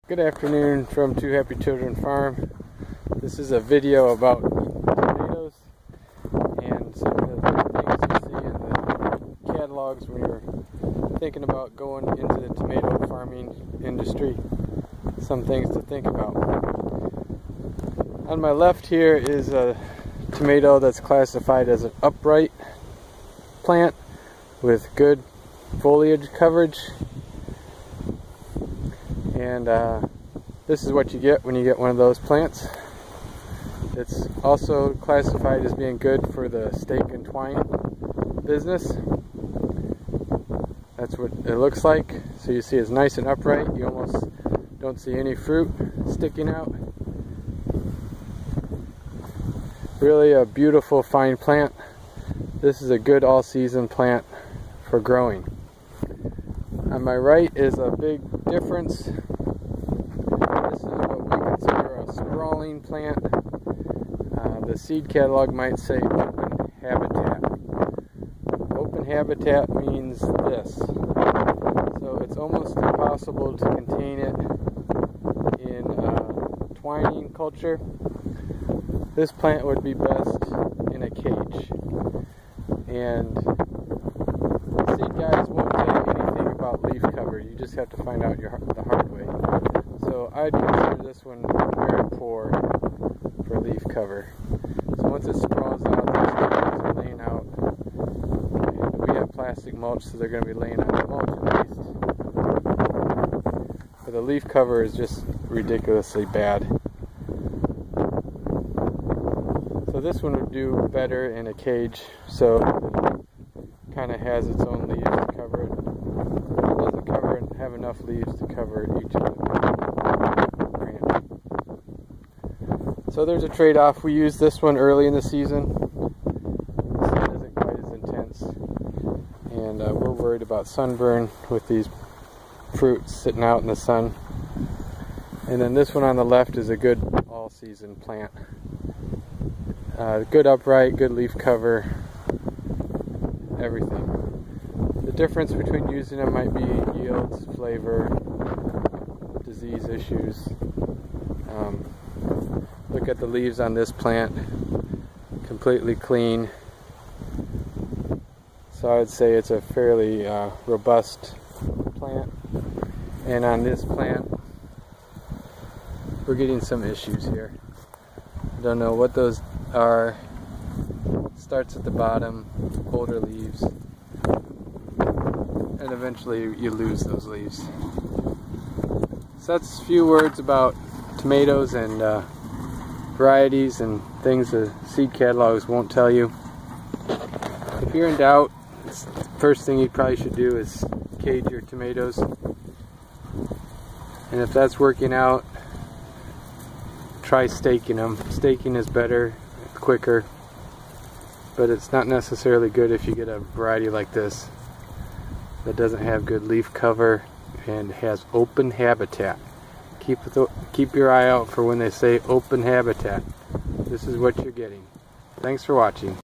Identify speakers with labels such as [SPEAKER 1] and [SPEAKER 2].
[SPEAKER 1] Good afternoon from Two Happy Children Farm. This is a video about tomatoes and some of the things you see in the catalogs when you're thinking about going into the tomato farming industry. Some things to think about. On my left here is a tomato that's classified as an upright plant with good foliage coverage. And this is what you get when you get one of those plants. It's also classified as being good for the stake and twine business. That's what it looks like. So you see it's nice and upright. You almost don't see any fruit sticking out. Really a beautiful fine plant. This is a good all-season plant for growing. On my right is a big difference. This is what we consider a sprawling plant. The seed catalog might say open habitat. Open habitat means this. So it's almost impossible to contain it in twining culture. This plant would be best in a cage. And seed guys won't tell you anything about leaf cover. You just have to find out the hard way. So I'd consider this one very poor for leaf cover. So once it sprawls out, the leaves are laying out. And we have plastic mulch, so they're going to be laying on the mulch at least. But the leaf cover is just ridiculously bad. So this one would do better in a cage, so it kind of has its own leaves to cover it. It doesn't cover it, have enough leaves to cover each of the branch. So there's a trade-off. We use this one early in the season. The sun isn't quite as intense, and we're worried about sunburn with these fruits sitting out in the sun. And then this one on the left is a good all-season plant. Good upright, good leaf cover, everything. The difference between using them might be yields, flavor, disease issues. Look at the leaves on this plant, completely clean. So I would say it's a fairly robust plant. And on this plant, we're getting some issues here. I don't know what those are. Starts at the bottom, older leaves, and eventually you lose those leaves. So that's a few words about tomatoes and varieties and things the seed catalogs won't tell you. If you're in doubt, the first thing you probably should do is cage your tomatoes. And if that's working out, try staking them. Staking is better, quicker, but it's not necessarily good if you get a variety like this that doesn't have good leaf cover and has open habitat. Keep your eye out for when they say open habitat. This is what you're getting. Thanks for watching.